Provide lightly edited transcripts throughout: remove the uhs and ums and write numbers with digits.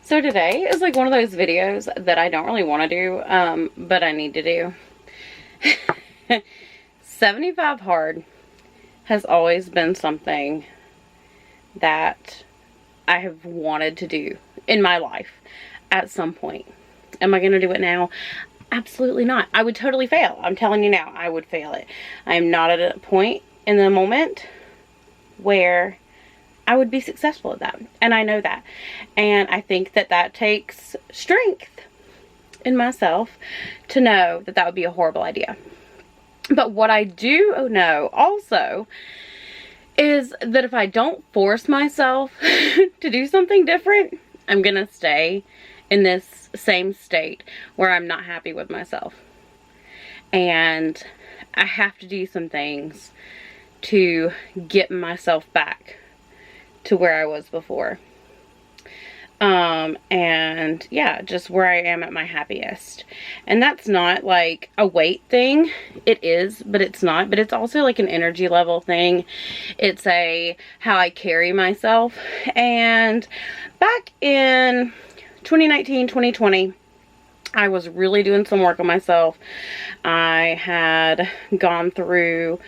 So today is like one of those videos that I don't really want to do, but I need to do. 75 hard has always been something that I have wanted to do in my life at some point. Am I going to do it now? Absolutely not. I would totally fail. I'm telling you now, I would fail it. I am not at a point in the moment where I would be successful at that. And I know that. And I think that that takes strength in myself to know that that would be a horrible idea. But what I do know also is that if I don't force myself to do something different, I'm going to stay in this same state where I'm not happy with myself. And I have to do some things to get myself back to where I was before. And yeah, just where I am at my happiest. And that's not like a weight thing. It is, but it's not. But it's also like an energy level thing. It's how I carry myself. And back in 2019, 2020, I was really doing some work on myself. I had gone through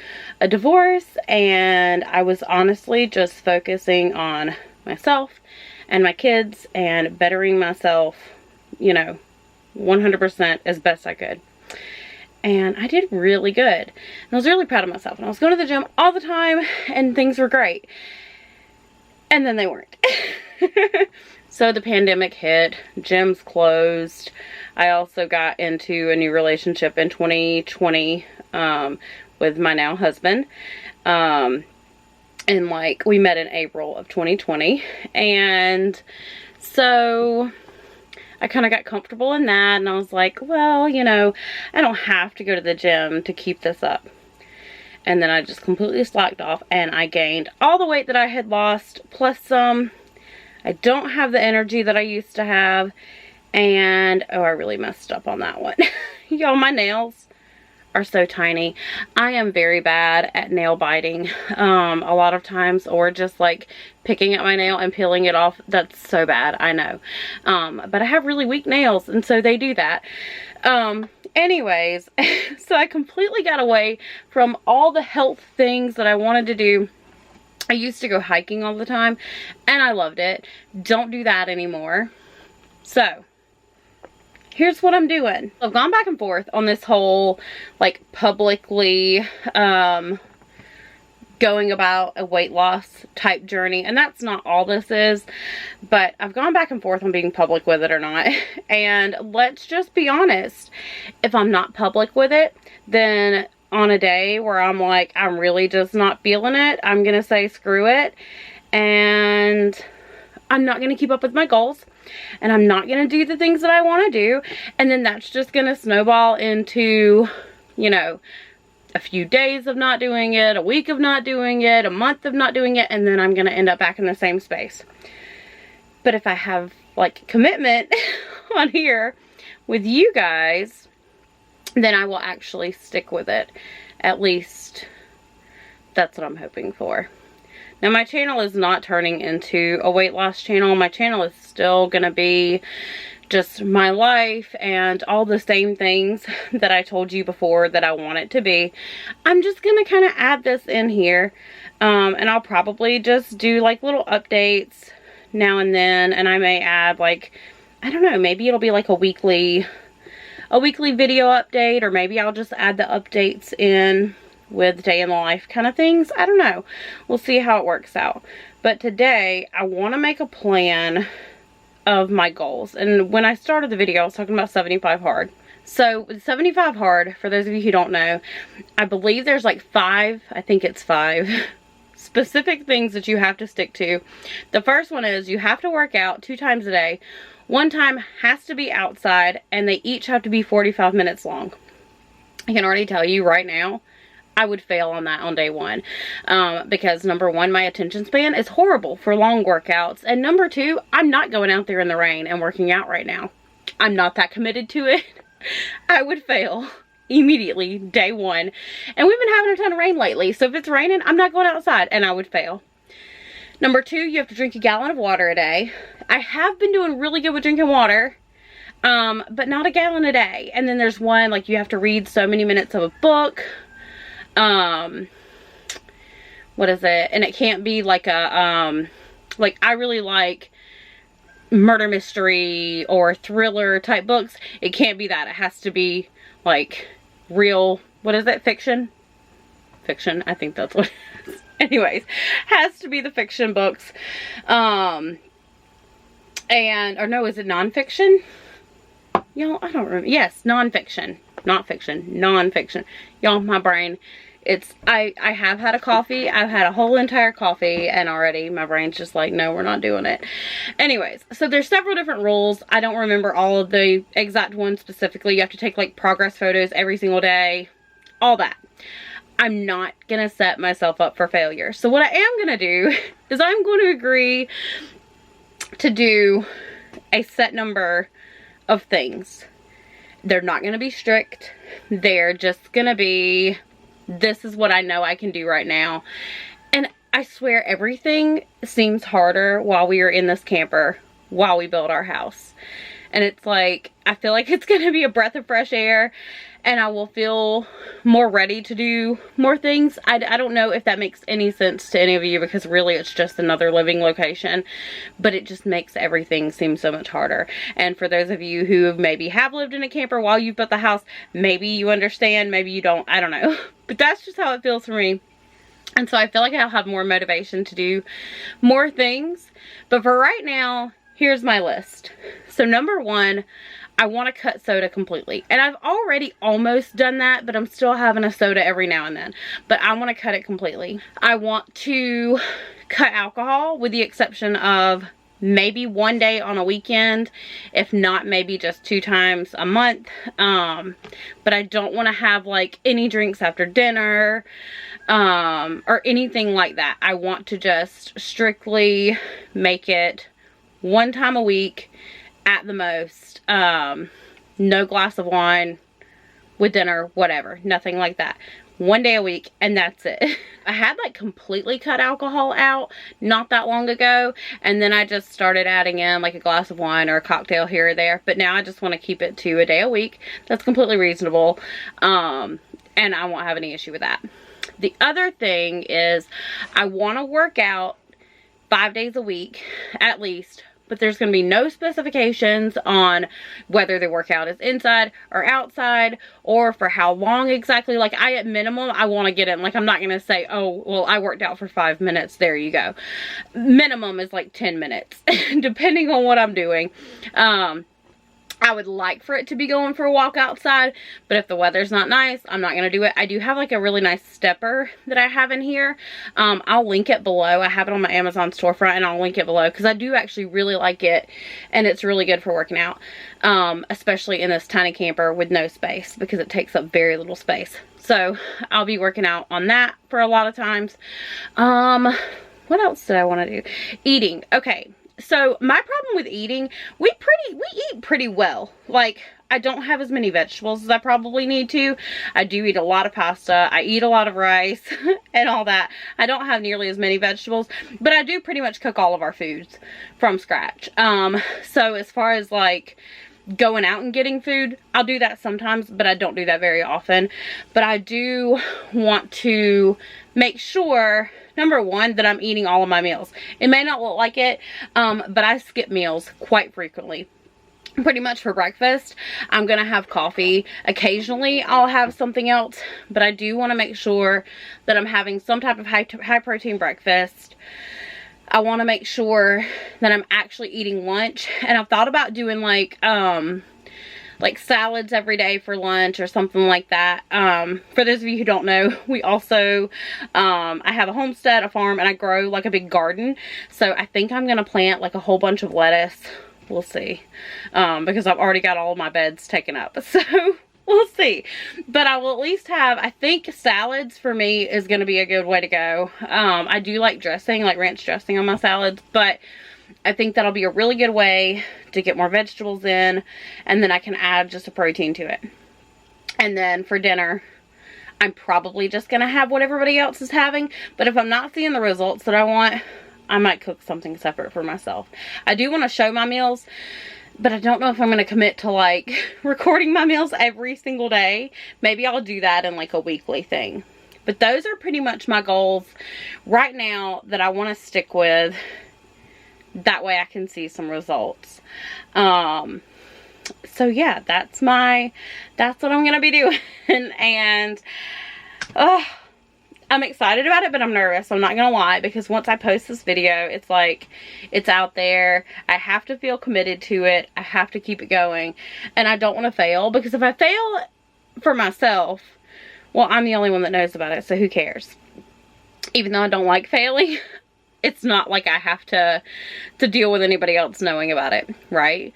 a divorce and I was honestly just focusing on myself and my kids and bettering myself, 100% as best I could. And I did really good. And I was really proud of myself. And I was going to the gym all the time and things were great. And then they weren't. So the pandemic hit, gyms closed. I also got into a new relationship in 2020 with my now husband. And we met in April of 2020. And so I kind of got comfortable in that. And I was like, well, I don't have to go to the gym to keep this up. And then I just completely slacked off and I gained all the weight that I had lost plus some. I don't have the energy that I used to have. And, oh, I really messed up on that one. Y'all, my nails are so tiny. I am very bad at nail biting a lot of times, or just like picking at my nail and peeling it off. That's so bad, I know. But I have really weak nails, and so they do that. Anyways, so I completely got away from all the health things that I wanted to do. I used to go hiking all the time, and I loved it. Don't do that anymore. So here's what I'm doing. I've gone back and forth on this whole like publicly going about a weight loss type journey, and that's not all this is, but I've gone back and forth on being public with it or not. And let's just be honest, if I'm not public with it, then on a day where I'm like, I'm really just not feeling it, I'm gonna say screw it, and I'm not gonna keep up with my goals, and I'm not gonna do the things that I want to do, and then that's just gonna snowball into, a few days of not doing it, a week of not doing it, a month of not doing it, and then I'm gonna end up back in the same space. But if I have like commitment on here with you guys, then I will actually stick with it. At least that's what I'm hoping for. Now, my channel is not turning into a weight loss channel. My channel is still going to be just my life and all the same things that I told you before that I want it to be. I'm just going to kind of add this in here. And I'll probably just do like little updates now and then. And I may add like, I don't know, maybe it'll be like a weekly video update, or maybe I'll just add the updates in with day in the life kind of things. I don't know. We'll see how it works out. But today I want to make a plan of my goals. And when I started the video, I was talking about 75 hard. So with 75 hard, for those of you who don't know, I believe there's like 5 specific things that you have to stick to. The first one is you have to work out 2 times a day. One time has to be outside, and they each have to be 45 minutes long. I can already tell you right now, I would fail on that on day one. Because number one, my attention span is horrible for long workouts. And number two, I'm not going out there in the rain and working out right now. I'm not that committed to it. I would fail immediately, day one. And we've been having a ton of rain lately. So if it's raining, I'm not going outside, and I would fail. Number 2, you have to drink a gallon of water a day. I have been doing really good with drinking water, but not a gallon a day. And then there's one, like, you have to read so many minutes of a book. What is it? And it can't be like a, like, I really like murder mystery or thriller type books. It can't be that. It has to be like real, what is it? Fiction? Fiction. I think that's what it is. Anyways, has to be the fiction books. Or no, is it nonfiction? Y'all, I don't remember. Yes, nonfiction. Not fiction. Nonfiction. Y'all, my brain. I have had a coffee. I've had a whole entire coffee and already my brain's just like, no, we're not doing it. Anyways, so there's several different rules. I don't remember all of the exact ones specifically. You have to take like progress photos every single day. All that. I'm not going to set myself up for failure. So what I am going to do is I'm going to agree to do a set number of things. They're not going to be strict. They're just going to be, this is what I know I can do right now. And I swear everything seems harder while we are in this camper, while we build our house. And it's like, I feel like it's going to be a breath of fresh air and I will feel more ready to do more things. I don't know if that makes any sense to any of you, because really it's just another living location, but it just makes everything seem so much harder. And for those of you who maybe have lived in a camper while you've built the house, maybe you understand, maybe you don't, I don't know. But that's just how it feels for me. And so I feel like I'll have more motivation to do more things. But for right now, here's my list. So number 1, I want to cut soda completely. And I've already almost done that, but I'm still having a soda every now and then. But I want to cut it completely. I want to cut alcohol, with the exception of maybe one day on a weekend. If not, maybe just 2 times a month. But I don't want to have like any drinks after dinner or anything like that. I want to just strictly make it 1 time a week at the most. No glass of wine with dinner, whatever, nothing like that. 1 day a week, and that's it. I had like completely cut alcohol out not that long ago, and then I just started adding in like a glass of wine or a cocktail here or there, but now I just want to keep it to a day a week. That's completely reasonable, and I won't have any issue with that. The other thing is I want to work out 5 days a week at least, but there's going to be no specifications on whether the workout is inside or outside or for how long exactly. Like, at minimum, I want to get in. Like, I'm not going to say, oh, well, I worked out for 5 minutes. There you go. Minimum is like 10 minutes, depending on what I'm doing. I would like for it to be going for a walk outside, but if the weather's not nice, I'm not going to do it. I do have like a really nice stepper that I have in here. I'll link it below. I have it on my Amazon storefront, and I'll link it below because I do actually really like it, and it's really good for working out, especially in this tiny camper with no space, because it takes up very little space. So I'll be working out on that for a lot of times. What else did I want to do? Eating. Okay. So my problem with eating, we eat pretty well. Like, I don't have as many vegetables as I probably need to. I do eat a lot of pasta. I eat a lot of rice and all that. I don't have nearly as many vegetables, but I do pretty much cook all of our foods from scratch. So as far as like going out and getting food, I'll do that sometimes, but I don't do that very often. But I do want to make sure, number 1, that I'm eating all of my meals. It may not look like it, but I skip meals quite frequently. Pretty much for breakfast, I'm going to have coffee. Occasionally, I'll have something else, but I do want to make sure that I'm having some type of high protein breakfast. I want to make sure that I'm actually eating lunch, and I've thought about doing like salads every day for lunch or something like that. For those of you who don't know, we also, I have a homestead, a farm, and I grow like a big garden. So I think I'm going to plant like a whole bunch of lettuce. We'll see. Because I've already got all of my beds taken up. So we'll see. But I will at least have, I think salads for me is going to be a good way to go. I do like dressing, like ranch dressing on my salads, but I think that'll be a really good way to get more vegetables in, and then I can add just a protein to it. And then for dinner, I'm probably just going to have what everybody else is having, but if I'm not seeing the results that I want, I might cook something separate for myself. I do want to show my meals, but I don't know if I'm going to commit to like recording my meals every single day. Maybe I'll do that in like a weekly thing. But those are pretty much my goals right now that I want to stick with. That way I can see some results. So yeah, that's what I'm going to be doing. And I'm excited about it, but I'm nervous. I'm not going to lie, because once I post this video, it's like, it's out there. I have to feel committed to it. I have to keep it going. And I don't want to fail, because if I fail for myself, well, I'm the only one that knows about it, so who cares? Even though I don't like failing, it's not like I have to deal with anybody else knowing about it, right?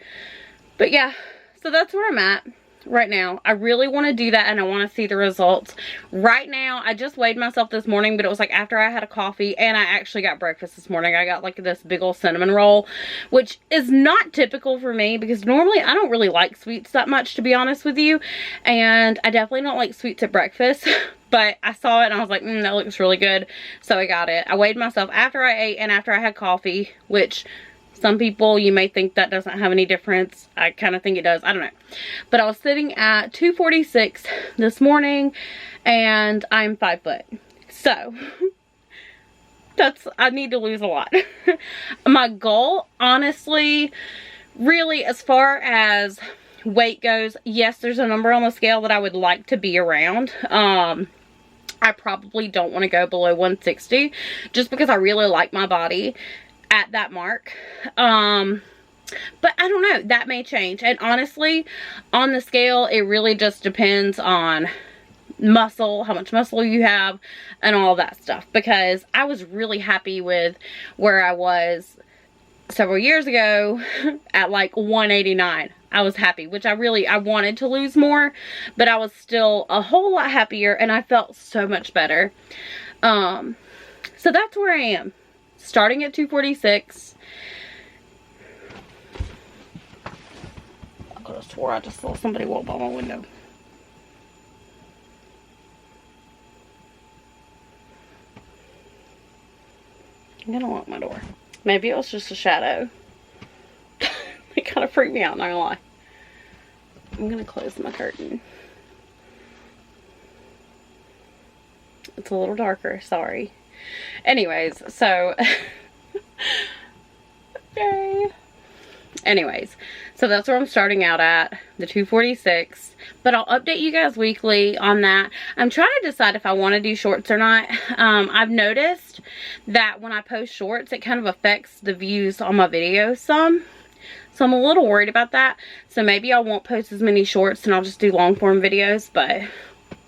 But yeah, so that's where I'm at right now. I really want to do that, and I want to see the results. Right now, I just weighed myself this morning, but it was like after I had a coffee, and I actually got breakfast this morning. I got like this big old cinnamon roll, which is not typical for me, because normally I don't really like sweets that much, to be honest with you, and I definitely don't like sweets at breakfast. But I saw it and I was like, that looks really good, so I got it. I weighed myself after I ate and after I had coffee, which some people, you may think that doesn't have any difference. I kind of think it does. I don't know. But I was sitting at 246 this morning, and I'm 5 foot. So, I need to lose a lot. My goal, honestly, really, as far as weight goes, yes, there's a number on the scale that I would like to be around. I probably don't want to go below 160, just because I really like my body at that mark. But I don't know, that may change. And honestly, on the scale, it really just depends on muscle, how much muscle you have, and all that stuff. Because I was really happy with where I was several years ago at like 189. I was happy, which I wanted to lose more, but I was still a whole lot happier, and I felt so much better. So that's where I am, starting at 246. I could have swore I just saw somebody walk by my window. I'm gonna lock my door. Maybe it was just a shadow. It kind of freaked me out, not gonna lie. I'm gonna close my curtain. It's a little darker, sorry. Anyways, so okay. Anyways, so that's where I'm starting out at, the 246. But I'll update you guys weekly on that. I'm trying to decide if I want to do shorts or not. I've noticed that when I post shorts, it kind of affects the views on my videos some. So I'm a little worried about that. So maybe I won't post as many shorts and I'll just do long form videos, but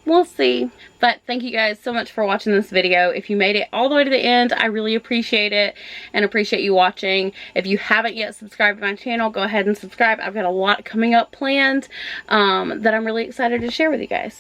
we'll see. But thank you guys so much for watching this video. If you made it all the way to the end, I really appreciate it and appreciate you watching. If you haven't yet subscribed to my channel, go ahead and subscribe. I've got a lot coming up planned that I'm really excited to share with you guys.